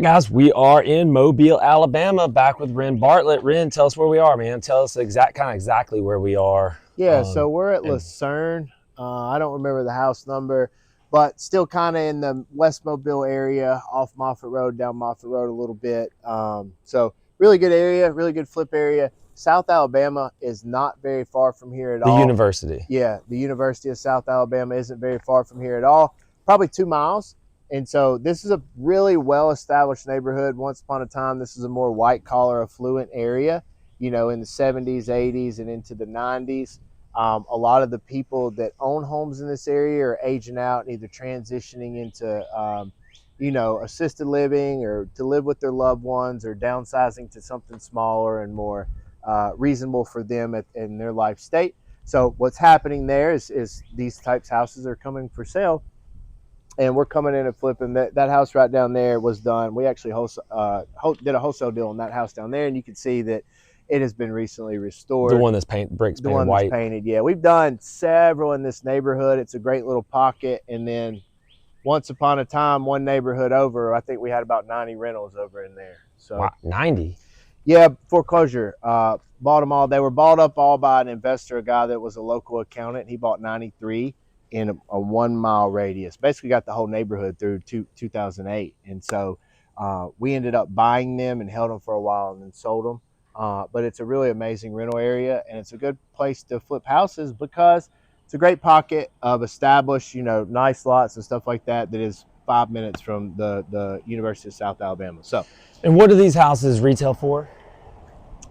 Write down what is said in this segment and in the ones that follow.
Guys, we are in Mobile, Alabama, back with Rhen Bartlett. Rhen, tell us where we are, man. Tell us exactly where we are. Yeah, so we're at And Lucerne. I don't remember the house number, but still kind of in the West Mobile area, off Moffett Road, down Moffett Road a little bit. So really good area, really good flip area. South Alabama is not very far from here at the all. university. Yeah, the University of South Alabama isn't very far from here at all, probably 2 miles. And so this is a really well-established neighborhood. Once upon a time, this is a more white-collar, affluent area, in the 70s, 80s, and into the 90s. A lot of the people that own homes in this area are aging out and either transitioning into, assisted living or to live with their loved ones or downsizing to something smaller and more reasonable for them in their life state. So what's happening there is these types of houses are coming for sale, and we're coming in and flipping. That house right down there was done. We actually did a wholesale deal on that house down there, and you can see that it has been recently restored. The one that's bricks painted white. That's painted, yeah. We've done several in this neighborhood. It's a great little pocket. And then once upon a time, one neighborhood over, I think we had about 90 rentals over in there. So wow, 90? Yeah, foreclosure. Bought them all. They were bought up all by an investor, a guy that was a local accountant. He bought 93 in a 1 mile radius. Basically got the whole neighborhood through 2008. And so we ended up buying them and held them for a while and then sold them. But it's a really amazing rental area, and it's a good place to flip houses because it's a great pocket of established, nice lots and stuff like that is 5 minutes from the University of South Alabama. So, and what do these houses retail for?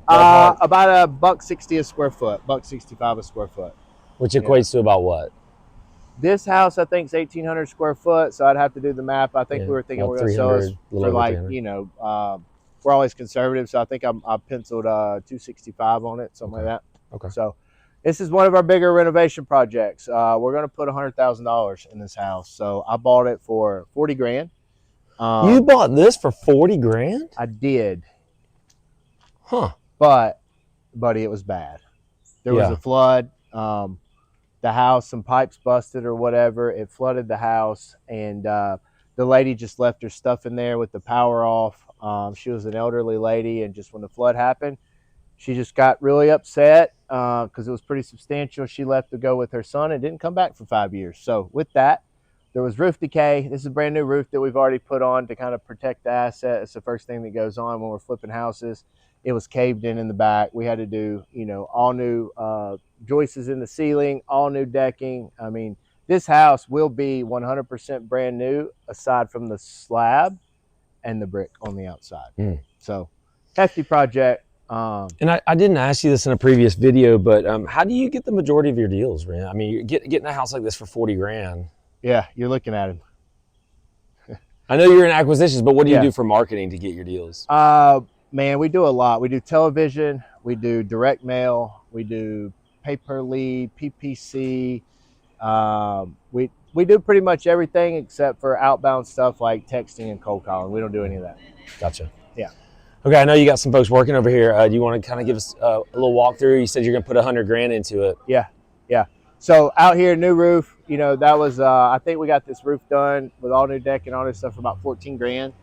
About $1.60 a square foot, $1.65 a square foot. Which equates to about what? This house, I think, is 1,800 square foot, so I'd have to do the math. I think we were thinking we're going to sell this for we're always conservative, so I think I penciled 265 on it, something like that. Okay. So this is one of our bigger renovation projects. We're going to put $100,000 in this house. So I bought it for 40 grand. You bought this for 40 grand? I did. Huh. But, buddy, it was bad. There was a flood. The house, some pipes busted or whatever. It flooded the house, and the lady just left her stuff in there with the power off. She was an elderly lady, and just when the flood happened, she just got really upset because it was pretty substantial. She left to go with her son and didn't come back for 5 years. So with that, there was roof decay. This is a brand new roof that we've already put on to kind of protect the asset. It's the first thing that goes on when we're flipping houses. It was caved in the back. We had to do, all new joists in the ceiling, all new decking. I mean, this house will be 100% brand new aside from the slab and the brick on the outside. So hefty project. And I didn't ask you this in a previous video, but how do you get the majority of your deals, Rhen? I mean, you're getting a house like this for 40 grand. Yeah, you're looking at him. I know you're in acquisitions, but what do you do for marketing to get your deals? Man, we do a lot. We do television, we do direct mail, we do pay-per lead, PPC. We do pretty much everything except for outbound stuff like texting and cold calling. We don't do any of that. Gotcha. Yeah. Okay, I know you got some folks working over here. Do you want to kind of give us a little walkthrough? You said you're going to put 100 grand into it. Yeah. So out here, new roof. That was I think we got this roof done with all new deck and all this stuff for about 14 grand.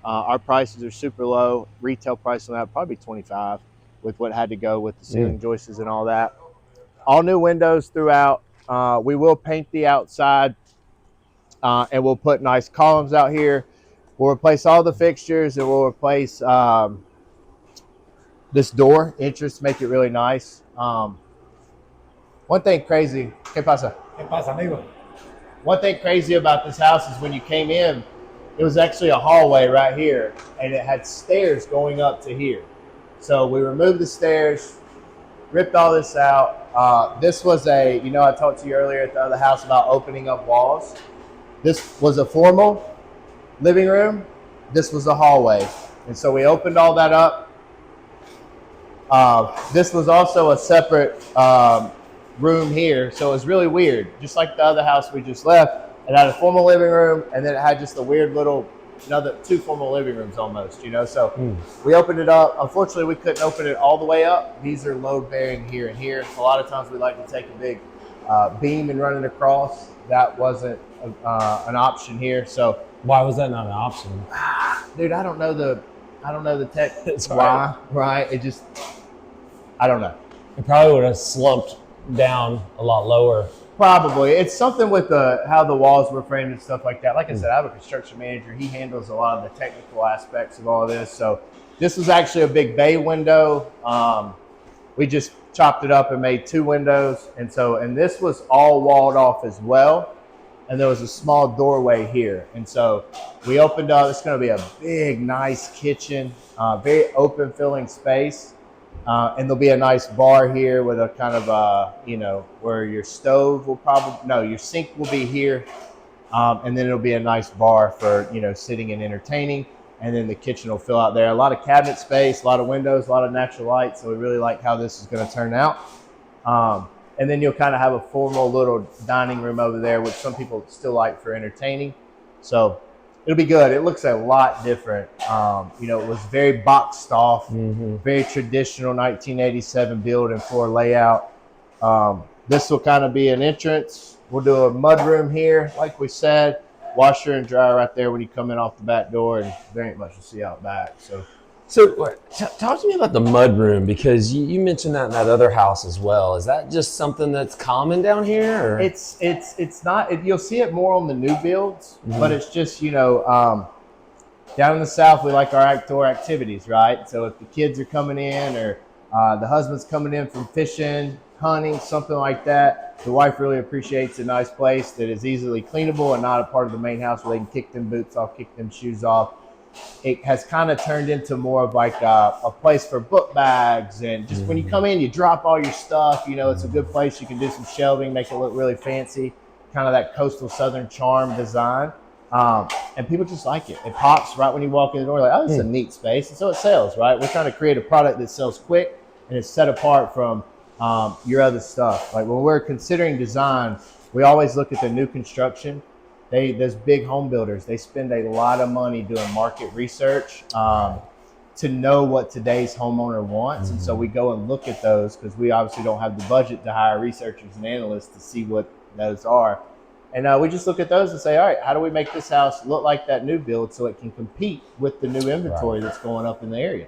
Our prices are super low. Retail price on that probably 25 with what had to go with the ceiling joists and all that. All new windows throughout. We will paint the outside, and we'll put nice columns out here. We'll replace all the fixtures, and we'll replace this door entrance to make it really nice. One thing crazy, ¿Qué pasa? ¿Qué pasa, amigo? One thing crazy about this house is when you came in, it was actually a hallway right here, and it had stairs going up to here. So we removed the stairs, ripped all this out. This was I talked to you earlier at the other house about opening up walls. This was a formal living room. This was a hallway. And so we opened all that up. This was also a separate room here. So it was really weird. Just like the other house we just left, it had a formal living room, and then it had just a weird little, another two formal living rooms almost, So we opened it up. Unfortunately, we couldn't open it all the way up. These are load bearing here and here. A lot of times we like to take a big beam and run it across. That wasn't an option here. So Why was that not an option? Dude, I don't know the tech It's why, right? It just, I don't know. It probably would have slumped down a lot lower. Probably. It's something with how the walls were framed and stuff like that. Like I said, I have a construction manager. He handles a lot of the technical aspects of all this. So this was actually a big bay window. We just chopped it up and made 2 windows. And this was all walled off as well. And there was a small doorway here. And so we opened up. It's going to be a big, nice kitchen, very open filling space. And there'll be a nice bar here with a kind of, where your stove will your sink will be here. And then it'll be a nice bar for, sitting and entertaining. And then the kitchen will fill out there. A lot of cabinet space, a lot of windows, a lot of natural light. So we really like how this is going to turn out. And then you'll kind of have a formal little dining room over there, which some people still like for entertaining. So it'll be good. It looks a lot different. It was very boxed off, very traditional 1987 build and floor layout. This will kind of be an entrance. We'll do a mud room here, like we said. Washer and dryer right there when you come in off the back door, and there ain't much to see out back. So talk to me about the mud room, because you mentioned that in that other house as well. Is that just something that's common down here? Or? It's not. You'll see it more on the new builds, but it's just down in the South we like our outdoor activities, right? So if the kids are coming in or the husband's coming in from fishing, hunting, something like that, the wife really appreciates a nice place that is easily cleanable and not a part of the main house where they can kick them boots off, kick them shoes off. It has kind of turned into more of like a place for book bags, and just when you come in, you drop all your stuff. It's a good place. You can do some shelving, make it look really fancy, kind of that coastal southern charm design. And people just like it. It pops right when you walk in the door, like, oh, this is a neat space. And so it sells, right? We're trying to create a product that sells quick and is set apart from your other stuff. Like when we're considering design, we always look at the new construction. Those big home builders, they spend a lot of money doing market research to know what today's homeowner wants. And so we go and look at those because we obviously don't have the budget to hire researchers and analysts to see what those are. And we just look at those and say, all right, how do we make this house look like that new build so it can compete with the new inventory that's going up in the area?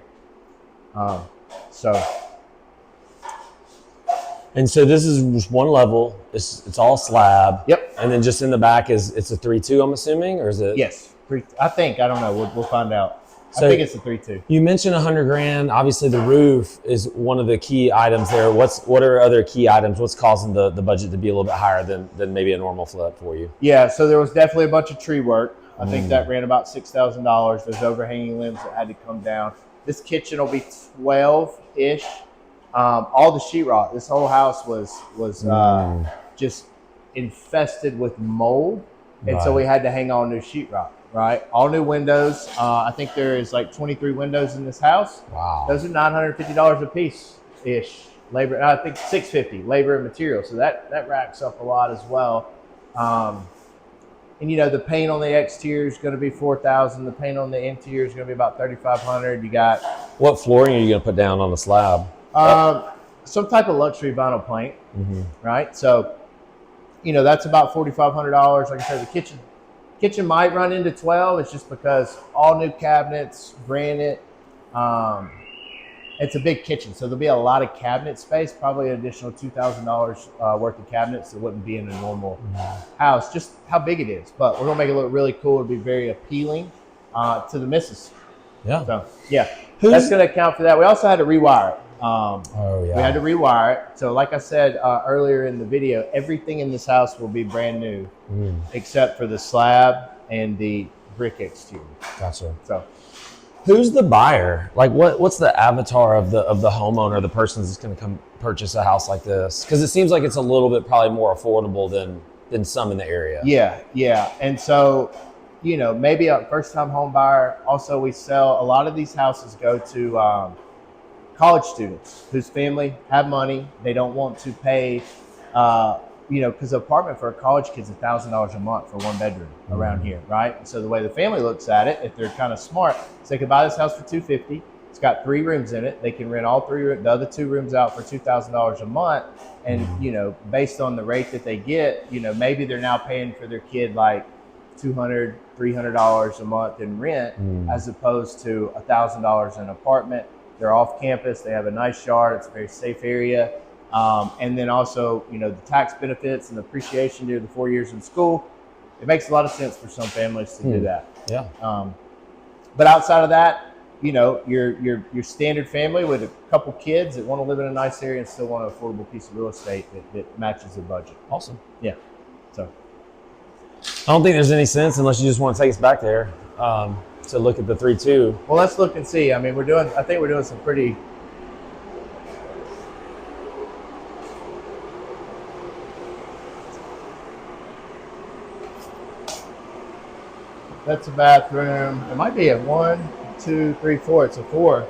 And so this is just one level. It's all slab. Yep. And then just in the back it's a 3-2, I'm assuming, or is it? Yes. I think. I don't know. We'll find out. So I think it's a 3-2. You mentioned $100,000. Obviously, the roof is one of the key items there. What are other key items? What's causing the budget to be a little bit higher than maybe a normal flip for you? Yeah. So there was definitely a bunch of tree work. I think that ran about $6,000. There's overhanging limbs that had to come down. This kitchen will be 12-ish. All the sheetrock. This whole house was just infested with mold, and so we had to hang on new sheetrock. Right, all new windows. I think there is like 23 windows in this house. Wow, those are $950 a piece ish. Labor, I think $650 labor and material. So that racks up a lot as well. And the paint on the exterior is going to be $4,000. The paint on the interior is going to be about $3,500. You got what flooring are you going to put down on the slab? Some type of luxury vinyl plank, right? So, that's about $4,500. Like I said, the kitchen might run into 12. It's just because all new cabinets, granite. It's a big kitchen, so there'll be a lot of cabinet space. Probably an additional $2,000 worth of cabinets that wouldn't be in a normal house. Just how big it is, but we're gonna make it look really cool. It'll be very appealing to the missus. Yeah. So that's gonna account for that. We also had to rewire it. We had to rewire it. So like I said earlier in the video, everything in this house will be brand new except for the slab and the brick exterior. Gotcha. So who's the buyer? Like what's the avatar of the homeowner, the person that's going to come purchase a house like this? Because it seems like it's a little bit probably more affordable than some in the area. Yeah. And so, maybe a first-time home buyer. Also, we sell a lot of these houses go to college students whose family have money. They don't want to pay, because an apartment for a college kid's $1,000 a month for one bedroom around here, right? And so the way the family looks at it, if they're kind of smart, is they could buy this house for $250. It's got 3 rooms in it. They can rent all 3 the other 2 rooms out for $2,000 a month. And based on the rate that they get, maybe they're now paying for their kid like $200, $300 a month in rent, as opposed to $1,000 in an apartment. They're off campus. They have a nice yard. It's a very safe area. And then also, you know, the tax benefits and the appreciation during the 4 years in school. It makes a lot of sense for some families to do that. Yeah. But outside of that, you know, your standard family with a couple kids that want to live in a nice area and still want an affordable piece of real estate that matches their budget. Awesome. Yeah. So I don't think there's any sense unless you just want to take us back there to look at the 3-2. Well, let's look and see. I mean, I think we're doing some pretty. That's a bathroom. It might be a 1, 2, 3, 4. It's a 4.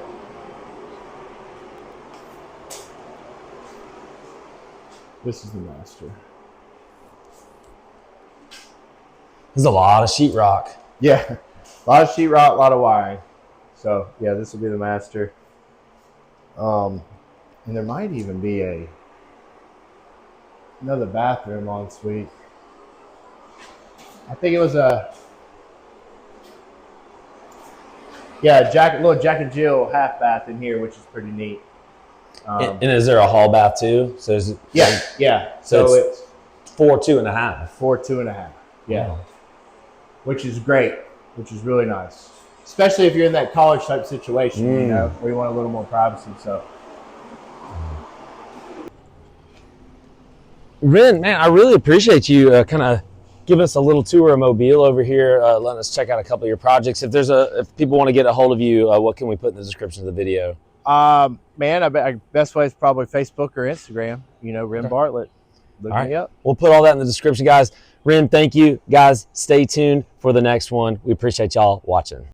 This is the master. There's a lot of sheetrock. Yeah, a lot of sheetrock, a lot of wiring. So yeah, this will be the master. And there might even be another bathroom en suite. I think it was a little Jack and Jill half bath in here, which is pretty neat. And is there a hall bath too? So yeah. So it's 4 2.5. 4 2.5. Yeah. Wow. Which is great, which is really nice. Especially if you're in that college type situation, you know, where you want a little more privacy. So, Rhen, man, I really appreciate you kind of giving us a little tour of Mobile over here, letting us check out a couple of your projects. If people want to get a hold of you, what can we put in the description of the video? man, I bet best way is probably Facebook or Instagram. You know, Rhen Bartlett. Look me up. We'll put all that in the description, guys. Rhen, thank you. Guys, stay tuned for the next one. We appreciate y'all watching.